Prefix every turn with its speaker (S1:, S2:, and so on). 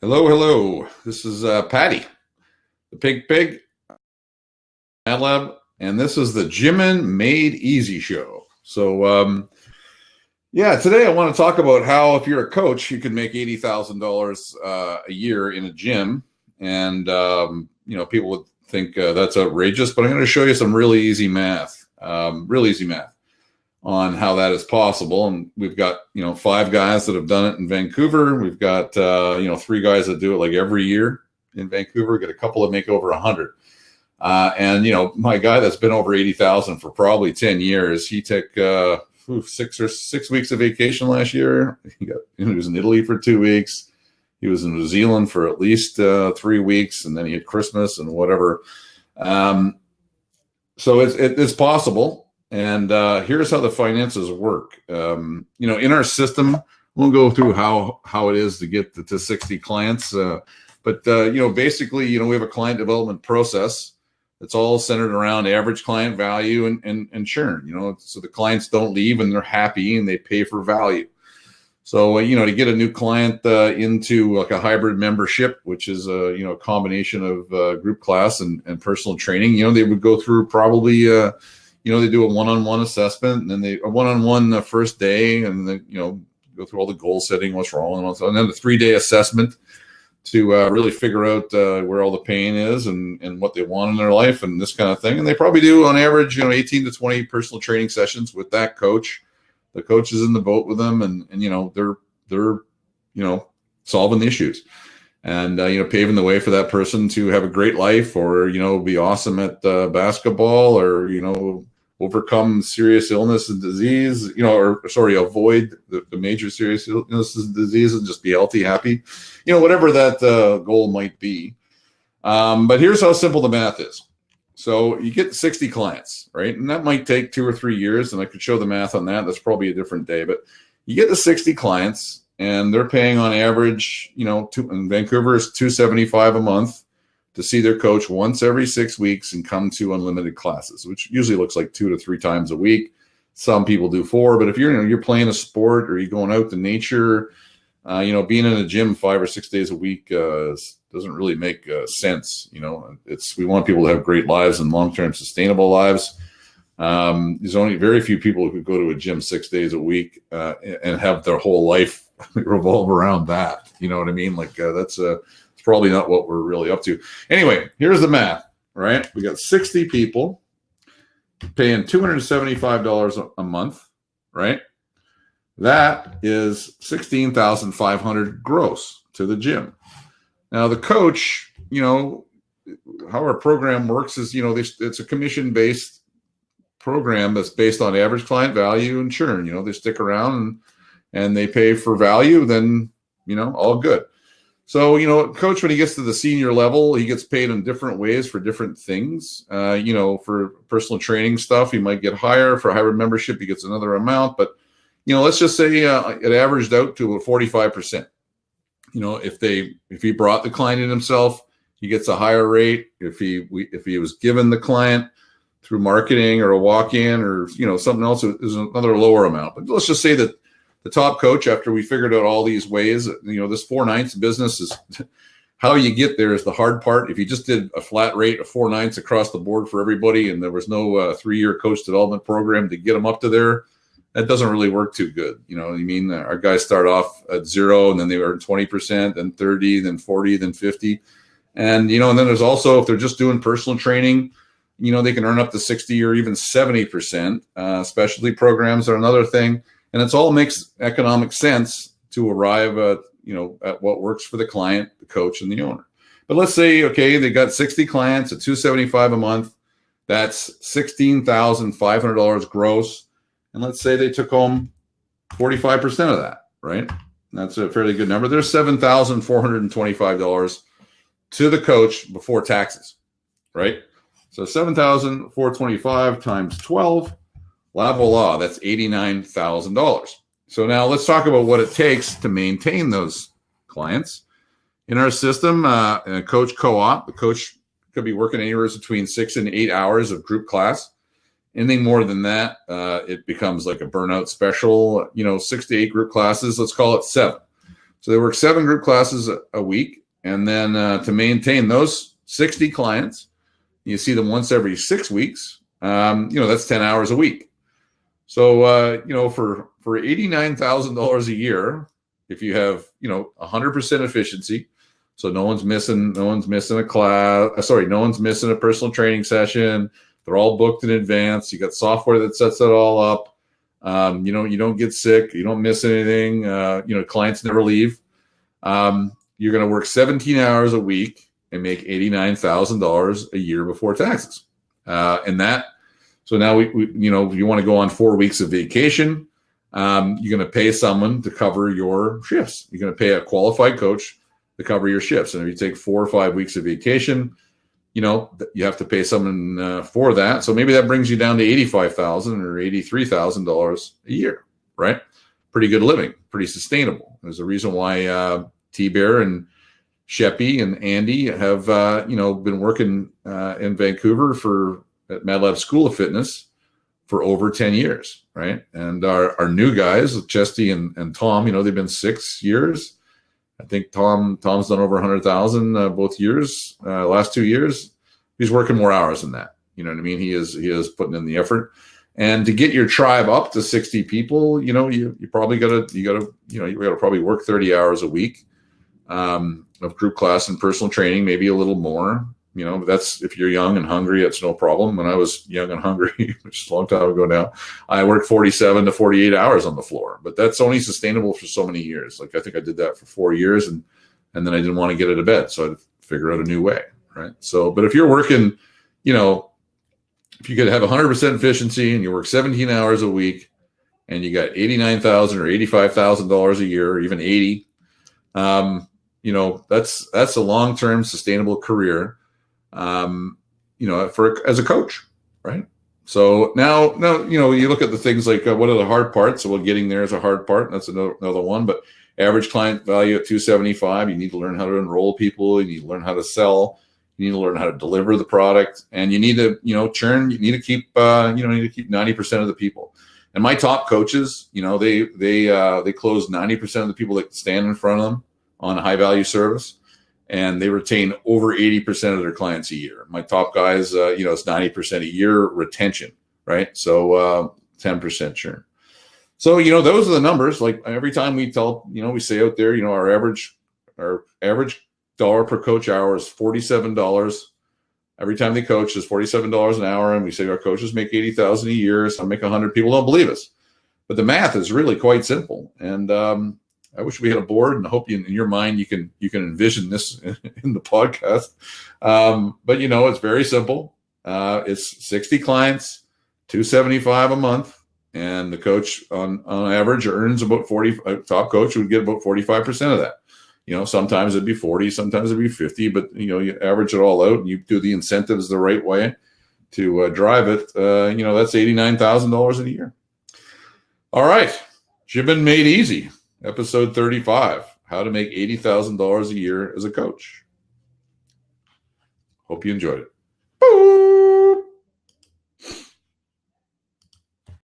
S1: Hello, hello. This is Patty, the Pig, MadLab, and this is the Jimin Made Easy show. Yeah, today I want to talk about how if you're a coach, you can make $80,000 a year in a gym, and people would think that's outrageous, but I'm going to show you some really easy math, on how that is possible. And we've got, 5 guys that have done it in Vancouver. We've got, 3 guys that do it like every year in Vancouver. We've got a couple that make over 100. My guy that's been over 80,000 for probably 10 years, he took 6 weeks of vacation last year. He was in Italy for 2 weeks. He was in New Zealand for at least 3 weeks. And then he had Christmas and whatever. So it's possible. And here's how the finances work. In our system, we'll go through how it is to get to 60 clients. Basically, we have a client development process that's all centered around average client value and churn, so the clients don't leave and they're happy and they pay for value. So, to get a new client into like a hybrid membership, which is a combination of group class and personal training, they would go through probably they do a one-on-one assessment, and then a one-on-one the first day, and then, go through all the goal setting, what's wrong, and then the 3-day assessment to really figure out where all the pain is and what they want in their life and this kind of thing. And they probably do on average, 18 to 20 personal training sessions with that coach. The coach is in the boat with them, and they're solving the issues. And, paving the way for that person to have a great life or, be awesome at basketball or, overcome serious illness and disease, avoid the major serious illness and disease and just be healthy, happy, whatever that goal might be. But here's how simple the math is. So you get 60 clients, right? And that might take 2 or 3 years. And I could show the math on that. That's probably a different day. But you get the 60 clients and they're paying on average, in Vancouver is $275 a month to see their coach once every 6 weeks and come to unlimited classes, which usually looks like 2 to 3 times a week. Some people do 4, but if you're playing a sport or you're going out to nature, being in a gym 5 or 6 days a week doesn't really make sense. We want people to have great lives and long-term sustainable lives. There's only very few people who could go to a gym 6 days a week and have their whole life revolve around that. You know what I mean? That's probably not what we're really up to. Anyway, here's the math, right? We got 60 people paying $275 a month, right? That is $16,500 gross to the gym. Now the coach, how our program works is, it's a commission-based program that's based on average client value and churn. They stick around and they pay for value, then, all good. So, coach, when he gets to the senior level, he gets paid in different ways for different things. For personal training stuff, he might get higher. For hybrid membership, he gets another amount. But, let's just say it averaged out to 45%. If he brought the client in himself, he gets a higher rate. If he was given the client through marketing or a walk-in or, something else, is another lower amount. But let's just say that the top coach, after we figured out all these ways, this 4/9 business is how you get there is the hard part. If you just did a flat rate of 4/9 across the board for everybody, and there was no 3-year coach development program to get them up to there, that doesn't really work too good. Our guys start off at 0 and then they earn 20%, then 30, then 40, then 50. And, and then there's also, if they're just doing personal training, they can earn up to 60 or even 70%. Specialty programs are another thing. And it all makes economic sense to arrive at, at what works for the client, the coach, and the owner. But let's say, okay, they got 60 clients at $275 a month. That's $16,500 gross. And let's say they took home 45% of that, right? That's a fairly good number. There's $7,425 to the coach before taxes, right? So $7,425 times 12. La voila, that's $89,000. So now let's talk about what it takes to maintain those clients. In our system, in a coach co-op, the coach could be working anywhere between 6 and 8 hours of group class. Anything more than that, it becomes like a burnout special, 6 to 8 group classes, let's call it 7. So they work 7 group classes a week. And then to maintain those 60 clients, you see them once every 6 weeks. That's 10 hours a week. So, for $89,000 a year, if you have, 100% efficiency, so no one's missing a class. No one's missing a personal training session. They're all booked in advance. You got software that sets it all up. You don't get sick. You don't miss anything. Clients never leave. You're going to work 17 hours a week and make $89,000 a year before taxes. So now you want to go on 4 weeks of vacation. You're going to pay someone to cover your shifts. You're going to pay a qualified coach to cover your shifts. And if you take 4 or 5 weeks of vacation, you have to pay someone for that. So maybe that brings you down to $85,000 or $83,000 a year, right? Pretty good living, pretty sustainable. There's a reason why T-Bear and Sheppy and Andy have been working in Vancouver at MadLab School of Fitness for over 10 years, right? And our new guys, Chesty and Tom, they've been 6 years. I think Tom's done over 100,000 both years. Last 2 years, he's working more hours than that. You know what I mean? He is putting in the effort. And to get your tribe up to 60 people, you probably gotta probably work 30 hours a week of group class and personal training, maybe a little more. That's if you're young and hungry, it's no problem. When I was young and hungry, which is a long time ago now, I worked 47 to 48 hours on the floor, but that's only sustainable for so many years. Like I think I did that for 4 years and then I didn't want to get out of bed. So I had to figure out a new way. Right. So, but if you're working, if you could have 100% efficiency and you work 17 hours a week and you got $89,000 or $85,000 a year, or even 80, that's a long-term sustainable career. As a coach, right? So now, you look at the things like what are the hard parts? So, well, getting there is a hard part. That's another one. But average client value at 275. You need to learn how to enroll people. You need to learn how to sell. You need to learn how to deliver the product, and you need to, churn. You need to keep, 90% of the people. And my top coaches, they close 90% of the people that stand in front of them on a high value service. And they retain over 80% of their clients a year. My top guys, it's 90% a year retention, right? So 10% churn. So, those are the numbers. Like every time we tell, we say out there, our average dollar per coach hour is $47. Every time they coach is $47 an hour. And we say our coaches make $80,000 a year. Some make 100. People don't believe us. But the math is really quite simple. And, I wish we had a board, and I hope in your mind you can envision this in the podcast. But it's very simple. It's 60 clients, $275 a month, and the coach on average earns about 40. A top coach would get about 45% of that. Sometimes it'd be 40, sometimes it'd be 50, but you average it all out and you do the incentives the right way to drive it. That's $89,000 a year. All right, Jibbin Made Easy. Episode 35, how to make $80,000 a year as a coach. Hope you enjoyed it. Boo!